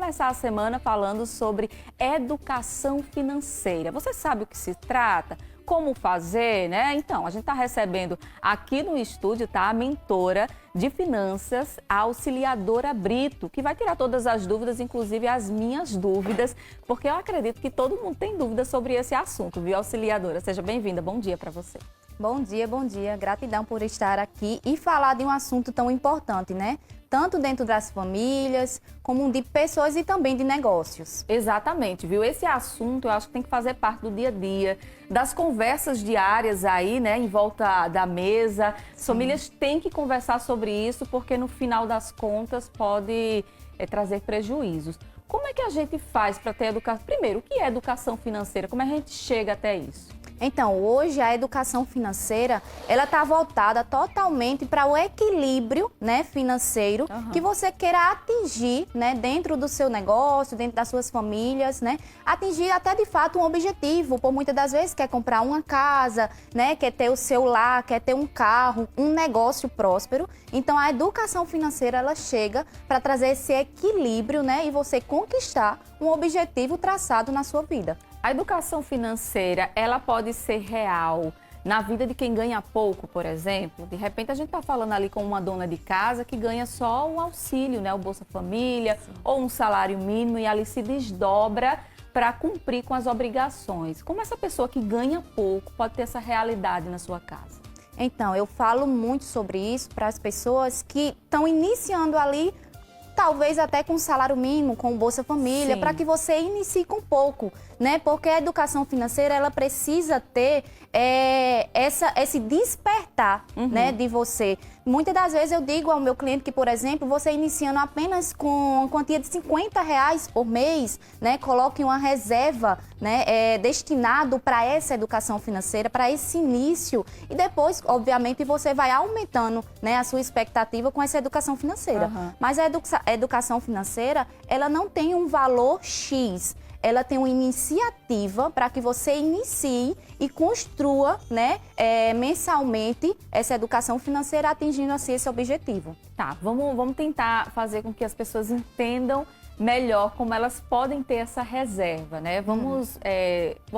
começar a semana falando sobre educação financeira. Você sabe o que se trata? Como fazer, né? Então, a gente está recebendo aqui no estúdio, tá? A mentora de finanças, a Auxiliadora Brito, que vai tirar todas as dúvidas, inclusive as minhas dúvidas, porque eu acredito que todo mundo tem dúvidas sobre esse assunto, viu, Auxiliadora? Seja bem-vinda, bom dia para você. Bom dia. Gratidão por estar aqui e falar de um assunto tão importante, né? Tanto dentro das famílias, como de pessoas e também de negócios. Exatamente, viu? Esse assunto eu acho que tem que fazer parte do dia a dia, das conversas diárias aí, né, em volta da mesa. As famílias têm que conversar sobre isso, porque no final das contas pode trazer prejuízos. Como é que a gente faz para ter educação? Primeiro, o que é educação financeira? Como é que a gente chega até isso? Então, hoje a educação financeira, ela está voltada totalmente para o equilíbrio, né, financeiro que você queira atingir, né, dentro do seu negócio, dentro das suas famílias, né, atingir até de fato um objetivo. Por muitas das vezes quer comprar uma casa, né, quer ter o seu lar, quer ter um carro, um negócio próspero. Então, a educação financeira, ela chega para trazer esse equilíbrio, né, e você conquistar um objetivo traçado na sua vida. A educação financeira, ela pode ser real na vida de quem ganha pouco, por exemplo? De repente a gente está falando ali com uma dona de casa que ganha só um auxílio, né? O Bolsa Família, ou um salário mínimo, e ali se desdobra para cumprir com as obrigações. Como essa pessoa que ganha pouco pode ter essa realidade na sua casa? Então, eu falo muito sobre isso para as pessoas que estão iniciando ali, talvez até com salário mínimo, com o Bolsa Família, para que você inicie com pouco, né? Porque a educação financeira, ela precisa ter esse despertar, né, de você. Muitas das vezes eu digo ao meu cliente que, por exemplo, você iniciando apenas com uma quantia de R$50 por mês, né, coloque uma reserva, né, destinado para essa educação financeira, para esse início, e depois, obviamente, você vai aumentando, né, a sua expectativa com essa educação financeira. Mas a educação financeira, ela não tem um valor X. Ela tem uma iniciativa para que você inicie e construa, né, mensalmente essa educação financeira, atingindo assim esse objetivo. Tá, vamos tentar fazer com que as pessoas entendam melhor como elas podem ter essa reserva, né? Vamos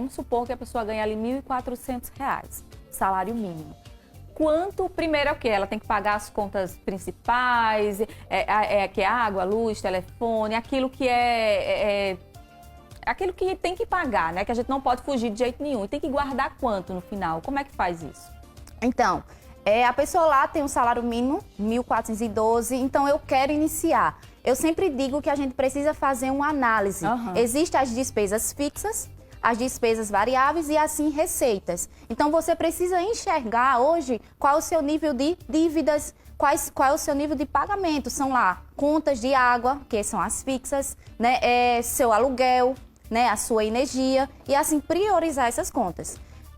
supor que a pessoa ganha ali R$1.400, salário mínimo. Primeiro é o que? Ela tem que pagar as contas principais, que é água, luz, telefone, aquilo que aquilo que tem que pagar, né? Que a gente não pode fugir de jeito nenhum. E tem que guardar quanto no final? Como é que faz isso? Então, a pessoa lá tem um salário mínimo, 1.412, então eu quero iniciar. Eu sempre digo que a gente precisa fazer uma análise. Existem as despesas fixas, as despesas variáveis e assim receitas. Então você precisa enxergar hoje qual é o seu nível de dívidas, qual é o seu nível de pagamento. São lá contas de água, que são as fixas, né, seu aluguel, né, a sua energia, e assim priorizar essas contas.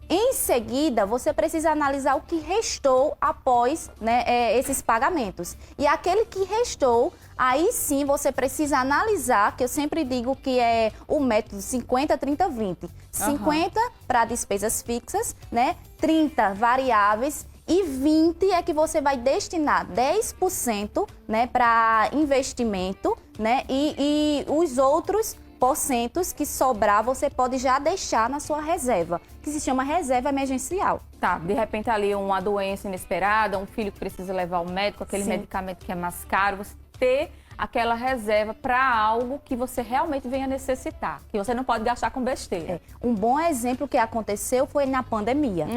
Em seguida, você precisa analisar o que restou após, né, esses pagamentos. E aquele que restou, aí sim você precisa analisar, que eu sempre digo que é o método 50, 30, 20. 50 para despesas fixas, né, 30 variáveis e 20 é que você vai destinar 10%, né, para investimento, né, e os outros porcentos que sobrar, você pode já deixar na sua reserva, que se chama reserva emergencial. Tá, de repente ali uma doença inesperada, um filho que precisa levar ao médico, aquele medicamento que é mais caro, você ter aquela reserva para algo que você realmente venha necessitar, que você não pode gastar com besteira. Um bom exemplo que aconteceu foi na pandemia.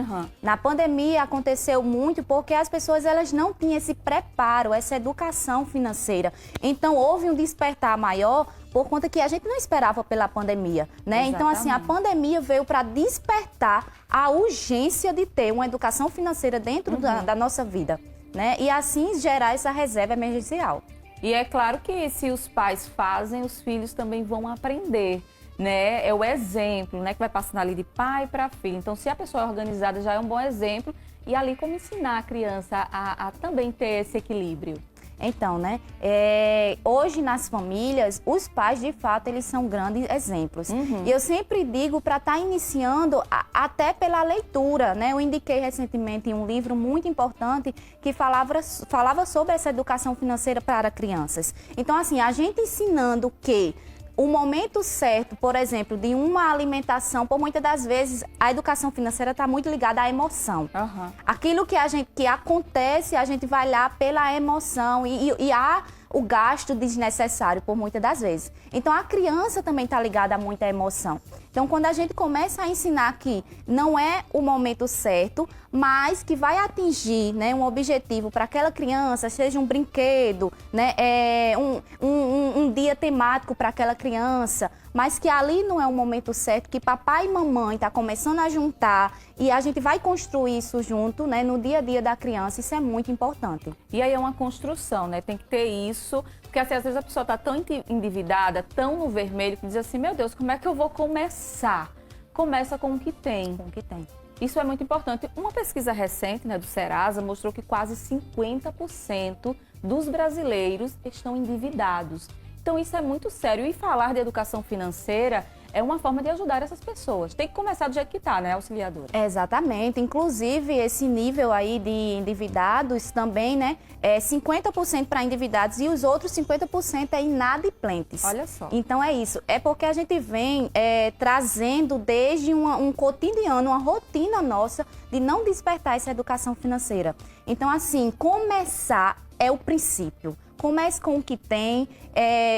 Na pandemia aconteceu muito porque as pessoas elas não tinham esse preparo, essa educação financeira. Então houve um despertar maior por conta que a gente não esperava pela pandemia, né? Então, assim, a pandemia veio para despertar a urgência de ter uma educação financeira dentro da nossa vida, né? E assim gerar essa reserva emergencial. E é claro que se os pais fazem, os filhos também vão aprender, né? É o exemplo, né, que vai passando ali de pai para filho. Então, se a pessoa é organizada, já é um bom exemplo. E ali como ensinar a criança a também ter esse equilíbrio. Então, né, hoje nas famílias, os pais, de fato, eles são grandes exemplos. E eu sempre digo para estar iniciando até pela leitura, né? Eu indiquei recentemente um livro muito importante que falava sobre essa educação financeira para crianças. Então, assim, a gente ensinando que o momento certo, por exemplo, de uma alimentação, por muitas das vezes, a educação financeira está muito ligada à emoção. Aquilo que acontece, a gente vai lá pela emoção e há o gasto desnecessário, por muitas das vezes. Então, a criança também está ligada a muita emoção. Então, quando a gente começa a ensinar que não é o momento certo, mas que vai atingir, né, um objetivo para aquela criança, seja um brinquedo, né, um dia temático para aquela criança, mas que ali não é o momento certo, que papai e mamãe tá começando a juntar e a gente vai construir isso junto, né, no dia a dia da criança, isso é muito importante. E aí é uma construção, né? Tem que ter isso, porque assim, às vezes a pessoa tá tão endividada, tão no vermelho, que diz assim, meu Deus, como é que eu vou começar? Começa com o que tem. Com o que tem. Isso é muito importante. Uma pesquisa recente, né, do Serasa mostrou que quase 50% dos brasileiros estão endividados. Então isso é muito sério. E falar de educação financeira é uma forma de ajudar essas pessoas. Tem que começar do jeito que está, né, auxiliadora? Exatamente. Inclusive, esse nível aí de endividados também, né, é 50% para endividados e os outros 50% é inadimplentes. Olha só. Então é isso. É porque a gente vem trazendo desde um cotidiano, uma rotina nossa de não despertar essa educação financeira. Então, assim, começar é o princípio. Comece com o que tem.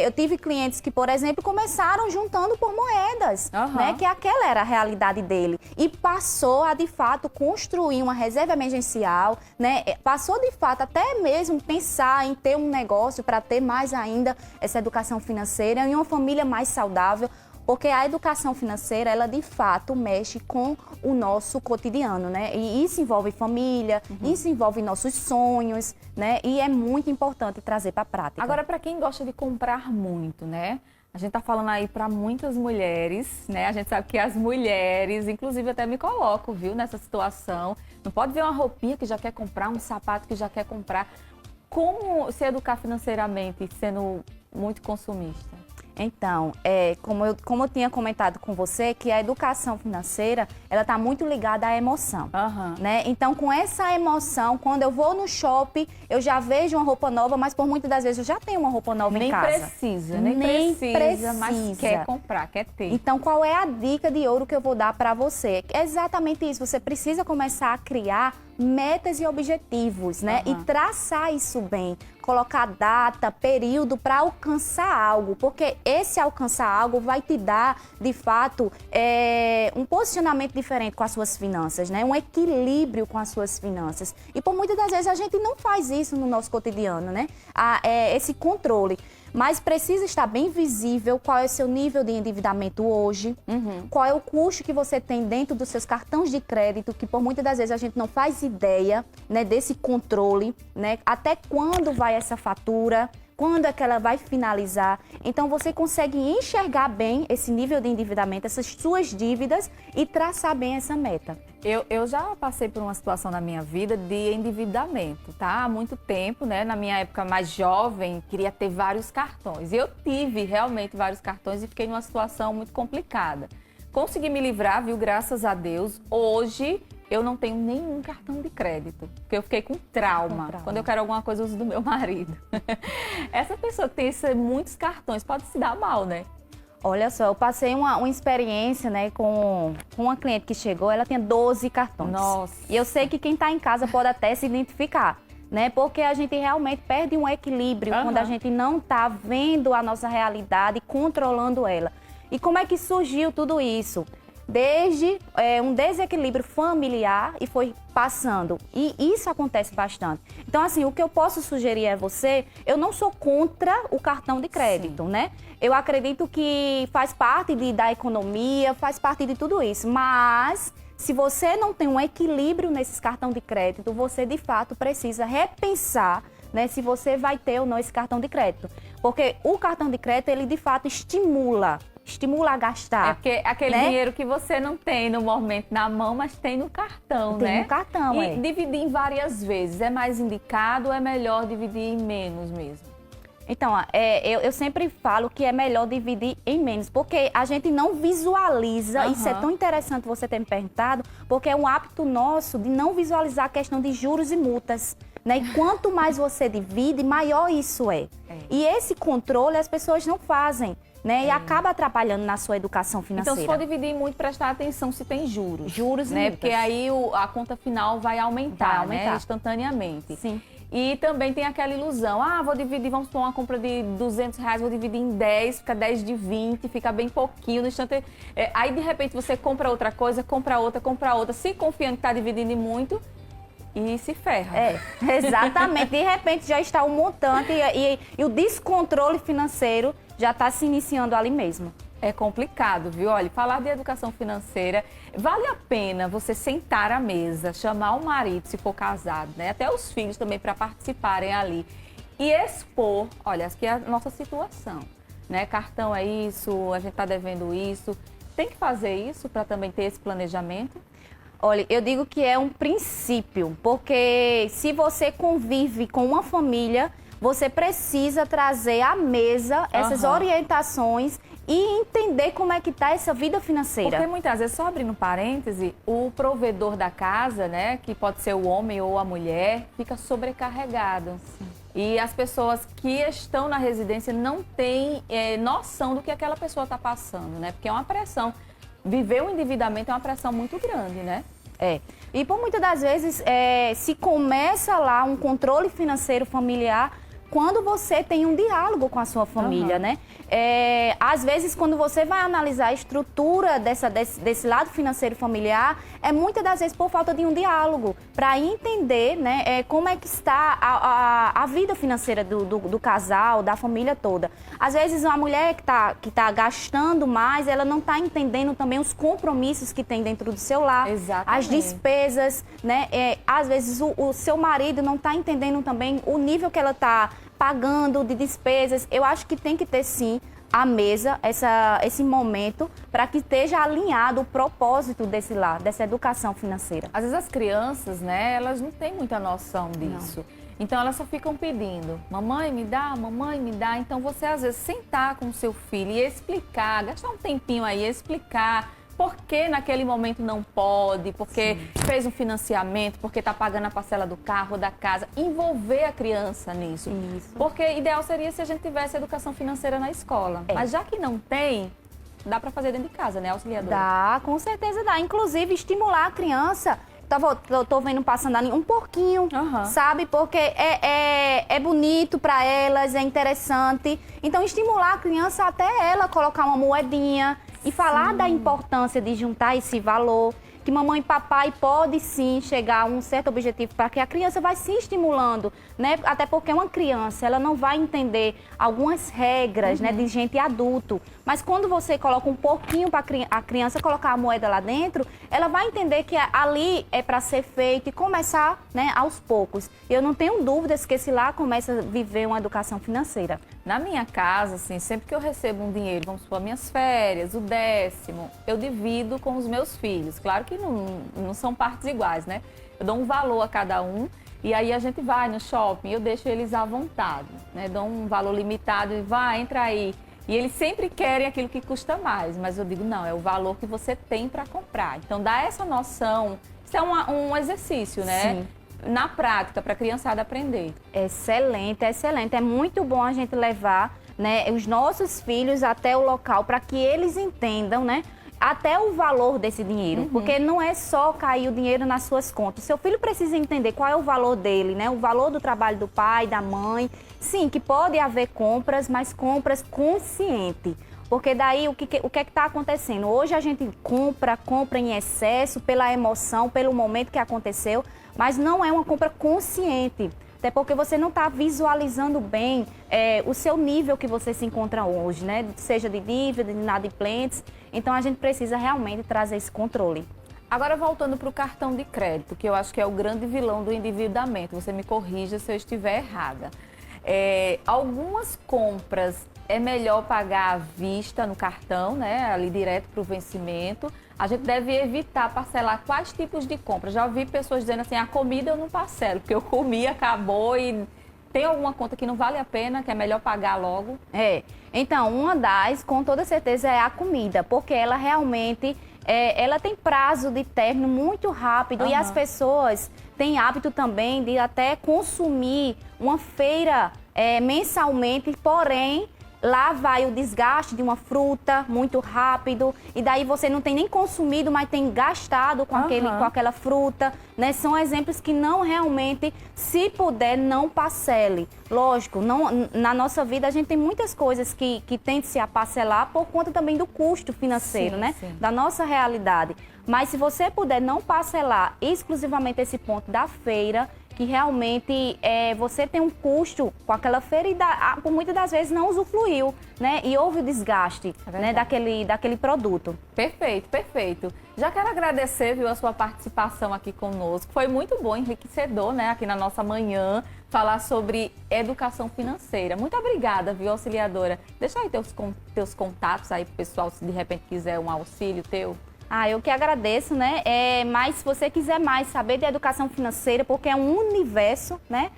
Eu tive clientes que, por exemplo, começaram juntando por moedas, né? Que aquela era a realidade dele. E passou a, de fato, construir uma reserva emergencial, né? Passou, de fato, até mesmo pensar em ter um negócio para ter mais ainda essa educação financeira em uma família mais saudável. Porque a educação financeira, ela de fato mexe com o nosso cotidiano, né? E isso envolve família, isso envolve nossos sonhos, né? E é muito importante trazer para a prática. Agora, para quem gosta de comprar muito, né? A gente tá falando aí para muitas mulheres, né? A gente sabe que as mulheres, inclusive até me coloco, viu, nessa situação. Não pode ver uma roupinha que já quer comprar, um sapato que já quer comprar. Como se educar financeiramente sendo muito consumista? Então, como eu tinha comentado com você, que a educação financeira, ela está muito ligada à emoção, né? Então, com essa emoção, quando eu vou no shopping, eu já vejo uma roupa nova, mas por muitas das vezes eu já tenho uma roupa nova em casa. Nem precisa, mas quer comprar, quer ter. Então, qual é a dica de ouro que eu vou dar para você? É exatamente isso, você precisa começar a criar metas e objetivos, né? E traçar isso bem, colocar data, período para alcançar algo, porque esse alcançar algo vai te dar, de fato, um posicionamento diferente com as suas finanças, né? Um equilíbrio com as suas finanças. E por muitas das vezes a gente não faz isso no nosso cotidiano, né? Esse controle. Mas precisa estar bem visível qual é o seu nível de endividamento hoje, qual é o custo que você tem dentro dos seus cartões de crédito, que por muitas das vezes a gente não faz ideia, né, desse controle, né? Até quando vai essa fatura, quando é que ela vai finalizar. Então você consegue enxergar bem esse nível de endividamento, essas suas dívidas e traçar bem essa meta. Eu já passei por uma situação na minha vida de endividamento, tá? Há muito tempo, né? Na minha época mais jovem, queria ter vários cartões. E eu tive realmente vários cartões e fiquei numa situação muito complicada. Consegui me livrar, viu? Graças a Deus. Hoje, eu não tenho nenhum cartão de crédito, porque eu fiquei com trauma. Quando eu quero alguma coisa, eu uso do meu marido. Essa pessoa que tem muitos cartões pode se dar mal, né? Olha só, eu passei uma experiência, né, com uma cliente que chegou, ela tinha 12 cartões. Nossa! E eu sei que quem está em casa pode até se identificar, né, porque a gente realmente perde um equilíbrio quando a gente não está vendo a nossa realidade e controlando ela. E como é que surgiu tudo isso? Desde um desequilíbrio familiar e foi passando. E isso acontece bastante. Então, assim, o que eu posso sugerir a você, eu não sou contra o cartão de crédito, né? Eu acredito que faz parte da economia, faz parte de tudo isso. Mas, se você não tem um equilíbrio nesses cartões de crédito, você, de fato, precisa repensar, né, se você vai ter ou não esse cartão de crédito. Porque o cartão de crédito, ele de fato estimula a gastar. É porque aquele né? dinheiro que você não tem no momento na mão, mas tem no cartão, né? Tem no cartão, E dividir em várias vezes, é mais indicado ou é melhor dividir em menos mesmo? Então, eu sempre falo que é melhor dividir em menos, porque a gente não visualiza, isso é tão interessante você ter me perguntado, porque é um hábito nosso de não visualizar a questão de juros e multas, né? E quanto mais você divide, maior isso é. E esse controle as pessoas não fazem, né? E acaba atrapalhando na sua educação financeira. Então, se for dividir muito, prestar atenção se tem juros. Juros e né? multas. Porque aí a conta final vai aumentar, né? Instantaneamente. Sim. E também tem aquela ilusão, vou dividir, vamos supor uma compra de R$200, vou dividir em 10, fica 10 de 20, fica bem pouquinho, no instante... aí, de repente, você compra outra coisa, compra outra, se confiando que está dividindo em muito e se ferra. Exatamente. De repente, já está o montante e o descontrole financeiro já está se iniciando ali mesmo. É complicado, viu? Olha, falar de educação financeira, vale a pena você sentar à mesa, chamar o marido, se for casado, né? Até os filhos também para participarem ali. E expor, olha, aqui é a nossa situação, né? Cartão é isso, a gente está devendo isso. Tem que fazer isso para também ter esse planejamento? Olha, eu digo que é um princípio, porque se você convive com uma família, você precisa trazer à mesa essas orientações e entender como é que está essa vida financeira. Porque muitas vezes, só abrindo parêntese, o provedor da casa, né, que pode ser o homem ou a mulher, fica sobrecarregado. Sim. E as pessoas que estão na residência não têm noção do que aquela pessoa está passando, né? Porque é uma pressão. Viver o endividamento é uma pressão muito grande, né? E por muitas das vezes se começa lá um controle financeiro familiar quando você tem um diálogo com a sua família, né? Às vezes, quando você vai analisar a estrutura desse lado financeiro familiar, muitas das vezes por falta de um diálogo, para entender, né, como é que está a vida financeira do casal, da família toda. Às vezes, uma mulher que tá gastando mais, ela não está entendendo também os compromissos que tem dentro do seu lar, as despesas, né? Às vezes, o seu marido não está entendendo também o nível que ela está pagando de despesas. Eu acho que tem que ter, sim, à mesa esse momento para que esteja alinhado o propósito desse lar, dessa educação financeira. Às vezes as crianças, né, elas não têm muita noção disso. Não. Então elas só ficam pedindo, mamãe me dá, mamãe me dá. Então você às vezes sentar com o seu filho e explicar, gastar um tempinho aí, explicar por que naquele momento não pode, porque fez um financiamento, porque está pagando a parcela do carro, da casa. Envolver a criança nisso. Isso. Porque ideal seria se a gente tivesse educação financeira na escola. Mas já que não tem, dá para fazer dentro de casa, né, auxiliadora? Dá, com certeza dá. Inclusive, estimular a criança. Tô vendo passando ali um pouquinho, sabe? Porque é bonito para elas, é interessante. Então, estimular a criança até ela colocar uma moedinha e falar da importância de juntar esse valor, que mamãe e papai pode sim chegar a um certo objetivo para que a criança vai se estimulando, né? Até porque uma criança, ela não vai entender algumas regras, né, de gente adulto. Mas quando você coloca um pouquinho para a criança colocar a moeda lá dentro, ela vai entender que ali é para ser feito e começar, né, aos poucos. Eu não tenho dúvidas que esse lá começa a viver uma educação financeira. Na minha casa, assim, sempre que eu recebo um dinheiro, vamos supor, minhas férias, o 10º, eu divido com os meus filhos. Claro que não são partes iguais, né? Eu dou um valor a cada um e aí a gente vai no shopping, eu deixo eles à vontade, né? Dou um valor limitado e vai, entra aí. E eles sempre querem aquilo que custa mais, mas eu digo, não, é o valor que você tem para comprar. Então, dá essa noção, isso é um exercício, né? Sim. Na prática, para a criançada aprender. Excelente, excelente. É muito bom a gente levar, né, os nossos filhos até o local para que eles entendam, né, até o valor desse dinheiro. Porque não é só cair o dinheiro nas suas contas. Seu filho precisa entender qual é o valor dele, né? O valor do trabalho do pai, da mãe. Sim, que pode haver compras, mas compras conscientes. Porque daí o que é que está acontecendo? Hoje a gente compra em excesso pela emoção, pelo momento que aconteceu, mas não é uma compra consciente. Até porque você não está visualizando bem o seu nível que você se encontra hoje, né? Seja de dívida, de inadimplentes. Então a gente precisa realmente trazer esse controle. Agora, voltando para o cartão de crédito, que eu acho que é o grande vilão do endividamento. Você me corrija se eu estiver errada. Algumas compras é melhor pagar à vista no cartão, né? Ali direto para o vencimento. A gente deve evitar parcelar quais tipos de compras. Já ouvi pessoas dizendo assim, a comida eu não parcelo, porque eu comi, acabou e tem alguma conta que não vale a pena, que é melhor pagar logo? Então, uma das, com toda certeza, é a comida, porque ela realmente, ela tem prazo de término muito rápido e as pessoas têm hábito também de até consumir uma feira mensalmente, porém, lá vai o desgaste de uma fruta muito rápido e daí você não tem nem consumido, mas tem gastado com aquela fruta, né? São exemplos que não realmente, se puder, não parcele. Lógico, na nossa vida a gente tem muitas coisas que tende-se a parcelar por conta também do custo financeiro, sim, né? Sim. Da nossa realidade. Mas se você puder não parcelar exclusivamente esse ponto da feira, que realmente você tem um custo com aquela feira e por muitas das vezes não usufruiu, né? E houve o desgaste né, daquele produto. Perfeito, perfeito. Já quero agradecer, viu, a sua participação aqui conosco. Foi muito bom, enriquecedor, né, aqui na nossa manhã, falar sobre educação financeira. Muito obrigada, viu, auxiliadora? Deixa aí teus contatos aí pro pessoal, se de repente quiser um auxílio teu. Eu que agradeço, né? Mas se você quiser mais saber de educação financeira, porque é um universo, né?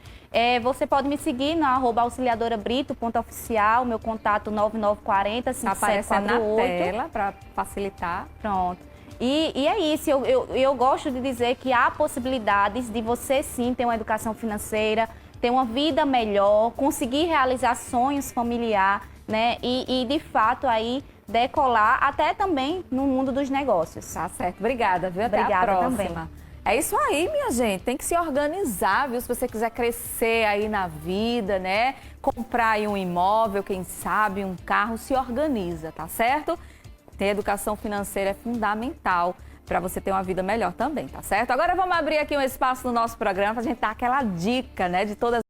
Você pode me seguir no @auxiliadorabrito.oficial, meu contato 9940 5748. Tá aparecendo na tela para facilitar. Pronto. E é isso, eu gosto de dizer que há possibilidades de você sim ter uma educação financeira, ter uma vida melhor, conseguir realizar sonhos familiares, né? E de fato aí decolar até também no mundo dos negócios. Tá certo. Obrigada, viu? Até Obrigada a próxima. também. É isso aí, minha gente. Tem que se organizar, viu? Se você quiser crescer aí na vida, né? Comprar aí um imóvel, quem sabe, um carro, se organiza, tá certo? Ter educação financeira é fundamental para você ter uma vida melhor também, tá certo? Agora vamos abrir aqui um espaço no nosso programa para a gente dar aquela dica, né? De todas